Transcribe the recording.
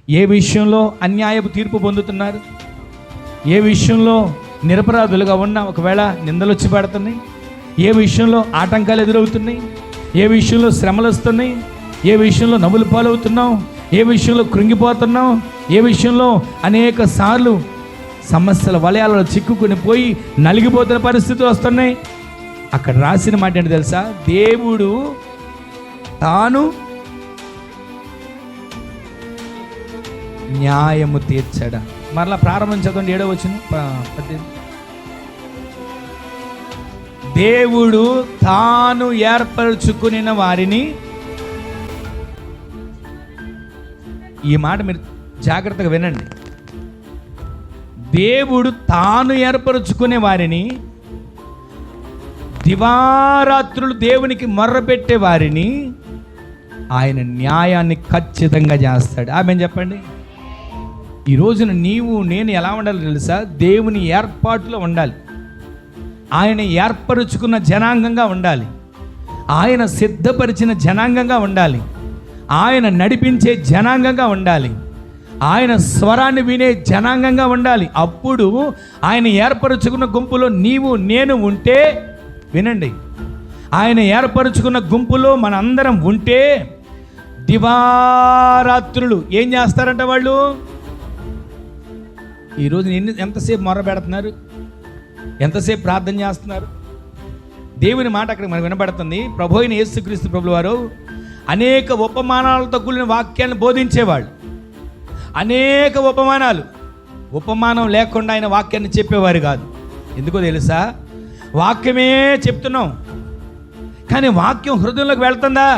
ఏ విషయంలో అన్యాయపు తీర్పు పొందుతున్నారు? ఏ విషయంలో నిరపరాధులుగా ఉన్న ఒకవేళ నిందలు వచ్చి పడుతున్నాయి? ఏ విషయంలో ఆటంకాలు ఎదురవుతున్నాయి? ఏ విషయంలో శ్రమలు వస్తున్నాయి? ఏ విషయంలో నవ్వులు పాలవుతున్నాం? ఏ విషయంలో కృంగిపోతున్నాం? ఏ విషయంలో అనేక సార్లు సమస్యల వలయాలలో చిక్కుకుని పోయి నలిగిపోతున్న పరిస్థితులు వస్తున్నాయి? అక్కడ రాసిన మాట ఏంటి తెలుసా? దేవుడు తాను న్యాయము తీర్చడా. మరలా ప్రారంభం చదవండి, 7వ వచనం 18. దేవుడు తాను ఏర్పరచుకునిన వారిని, ఈ మాట మీరు జాగ్రత్తగా వినండి, దేవుడు తాను ఏర్పరచుకునే వారిని, దివారాత్రులు దేవునికి మొర్రపెట్టే వారిని ఆయన న్యాయాన్ని ఖచ్చితంగా చేస్తాడు. ఆమె చెప్పండి. ఈ రోజున నీవు నేను ఎలా ఉండాలి తెలుసా? దేవుని ఏర్పాటులో ఉండాలి. ఆయన ఏర్పరుచుకున్న జనాంగంగా ఉండాలి. ఆయన సిద్ధపరిచిన జనాంగంగా ఉండాలి. ఆయన నడిపించే జనాంగంగా ఉండాలి. ఆయన స్వరాన్ని వినే జనాంగంగా ఉండాలి. అప్పుడు ఆయన ఏర్పరుచుకున్న గుంపులో నీవు నేను ఉంటే, వినండి, ఆయన ఏర్పరుచుకున్న గుంపులో మనందరం ఉంటే దివారాత్రులు ఏం చేస్తారంట వాళ్ళు? ఈరోజు ఎంతసేపు మొర్ర పెడుతున్నారు? ఎంతసేపు ప్రార్థన చేస్తున్నారు? దేవుని మాట అక్కడ మనకు వినబడుతుంది. ప్రభు అయిన యేసుక్రీస్తు ప్రభుల వారు అనేక ఉపమానాలతో కూడిన వాక్యాన్ని బోధించేవాళ్ళు. అనేక ఉపమానం లేకుండా ఆయన వాక్యాన్ని చెప్పేవారు కాదు. ఎందుకో తెలుసా? వాక్యమే చెప్తున్నాం, కానీ వాక్యం హృదయంలోకి వెళ్తుందా?